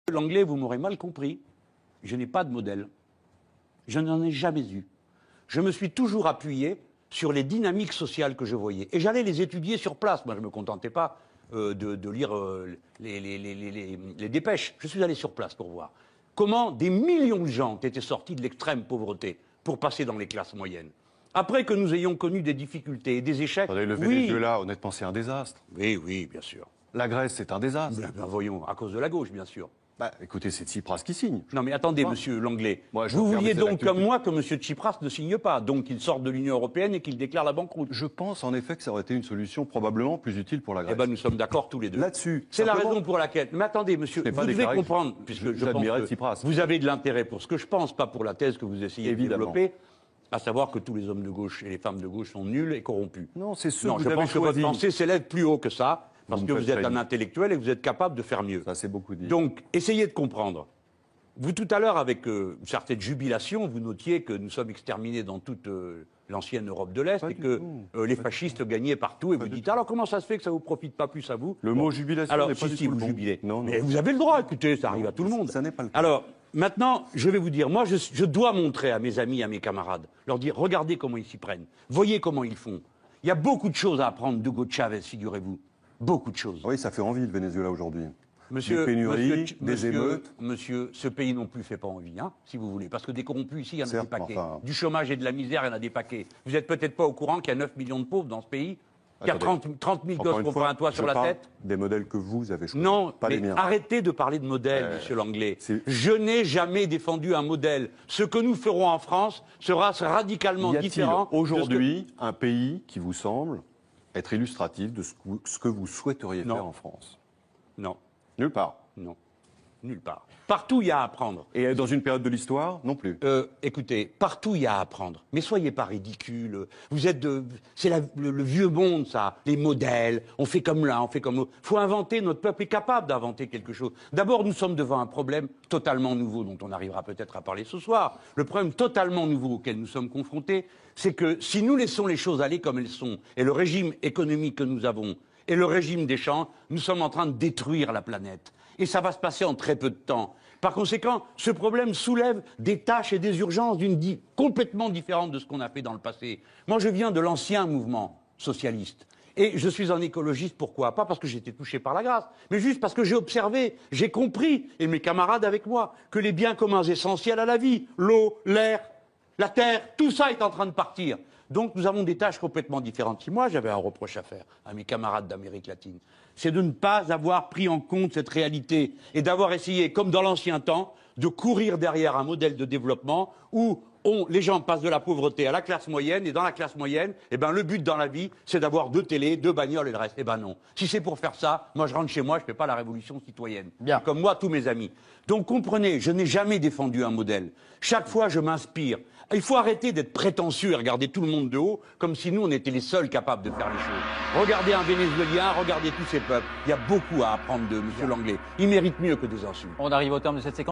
L'anglais, vous m'aurez mal compris. Je n'ai pas de modèle. Je n'en ai jamais eu. Je me suis toujours appuyé sur les dynamiques sociales que je voyais. Et j'allais les étudier sur place. Moi, je ne me contentais pas de lire les dépêches. Je suis allé sur place pour voir comment des millions de gens étaient sortis de l'extrême pauvreté pour passer dans les classes moyennes. Après que nous ayons connu des difficultés et des échecs... Le Venezuela, honnêtement, c'est un désastre. Oui, oui, bien sûr. La Grèce, c'est un désastre. Ben, voyons, à cause de la gauche, bien sûr. Bah, écoutez, c'est Tsipras qui signe. Non, mais attendez, monsieur Langlais. Moi, vous vouliez donc, comme moi, que monsieur Tsipras ne signe pas, donc qu'il sorte de l'Union européenne et qu'il déclare la banqueroute. Je pense, en effet, que ça aurait été une solution probablement plus utile pour la Grèce. Eh bien, nous sommes d'accord tous les deux. Là-dessus. C'est la raison pour laquelle... Mais attendez, monsieur, vous devez comprendre, puisque je pense que vous avez de l'intérêt pour ce que je pense, pas pour la thèse que vous essayez de développer, à savoir que tous les hommes de gauche et les femmes de gauche sont nuls et corrompus. Non, c'est ce que vous avez choisi. Non, je pense que votre pensée s'élève plus haut que ça. Parce que vous êtes un intellectuel et que vous êtes capable de faire mieux. Ça, c'est beaucoup dit. Donc, essayez de comprendre. Vous, tout à l'heure, avec une certaine jubilation, vous notiez que nous sommes exterminés dans toute l'ancienne Europe de l'Est et que les fascistes gagnaient partout. Et vous dites, alors comment ça se fait que ça ne vous profite pas plus à vous? Le mot jubilation n'est pas du tout le bon. Jubilez. Non, non. Mais vous avez le droit, écoutez, ça arrive à tout le monde. Ça n'est pas le cas. Alors, maintenant, je vais vous dire, moi, je dois montrer à mes amis, à mes camarades, leur dire, regardez comment ils s'y prennent. Voyez comment ils font. Il y a beaucoup de choses à apprendre d'Hugo Chavez, figurez-vous. Beaucoup de choses. Oui, ça fait envie, le Venezuela, aujourd'hui. Monsieur, des pénuries, des émeutes. Monsieur, ce pays non plus fait pas envie, hein, si vous voulez. Parce que des corrompus ici, il y en a des paquets. Enfin... Du chômage et de la misère, il y en a des paquets. Vous n'êtes peut-être pas au courant qu'il y a 9 millions de pauvres dans ce pays, qu'il y a 30 000 gosses qui ont pas un toit sur la tête. Des modèles que vous avez choisis. Non, pas les miens. Arrêtez de parler de modèle, monsieur Langlais. Je n'ai jamais défendu un modèle. Ce que nous ferons en France sera radicalement différent. Aujourd'hui, un pays qui vous semble être illustratif de ce que vous souhaiteriez faire en France? Non. Nulle part? Non. Nulle part. Partout, il y a à apprendre. Et dans une période de l'histoire, non plus? Écoutez, partout, il y a à apprendre. Mais soyez pas ridicules. Vous êtes c'est le vieux monde, ça. Les modèles. On fait comme l'un, on fait comme l'autre. Il faut inventer. Notre peuple est capable d'inventer quelque chose. D'abord, nous sommes devant un problème totalement nouveau, dont on arrivera peut-être à parler ce soir. Le problème totalement nouveau auquel nous sommes confrontés, c'est que si nous laissons les choses aller comme elles sont, et le régime économique que nous avons, et le régime d'échange, nous sommes en train de détruire la planète. Et ça va se passer en très peu de temps. Par conséquent, ce problème soulève des tâches et des urgences complètement différentes de ce qu'on a fait dans le passé. Moi, je viens de l'ancien mouvement socialiste. Et je suis un écologiste, pourquoi? Pas parce que j'étais touché par la grâce, mais juste parce que j'ai observé, j'ai compris, et mes camarades avec moi, que les biens communs essentiels à la vie, l'eau, l'air, la terre, tout ça est en train de partir. Donc nous avons des tâches complètement différentes. Si moi j'avais un reproche à faire à mes camarades d'Amérique latine, c'est de ne pas avoir pris en compte cette réalité et d'avoir essayé, comme dans l'ancien temps, de courir derrière un modèle de développement où les gens passent de la pauvreté à la classe moyenne, et dans la classe moyenne, le but dans la vie, c'est d'avoir 2 télés, 2 bagnoles et le reste. Eh ben non. Si c'est pour faire ça, moi je rentre chez moi, je ne fais pas la révolution citoyenne. Bien. Comme moi, tous mes amis. Donc comprenez, je n'ai jamais défendu un modèle. Chaque fois, je m'inspire. Il faut arrêter d'être prétentieux et regarder tout le monde de haut, comme si nous, on était les seuls capables de faire les choses. Regardez un Vénézuélien, regardez tous ces peuples. Il y a beaucoup à apprendre de M. Langlais. Il mérite mieux que des insultes. On arrive au terme de cette séquence.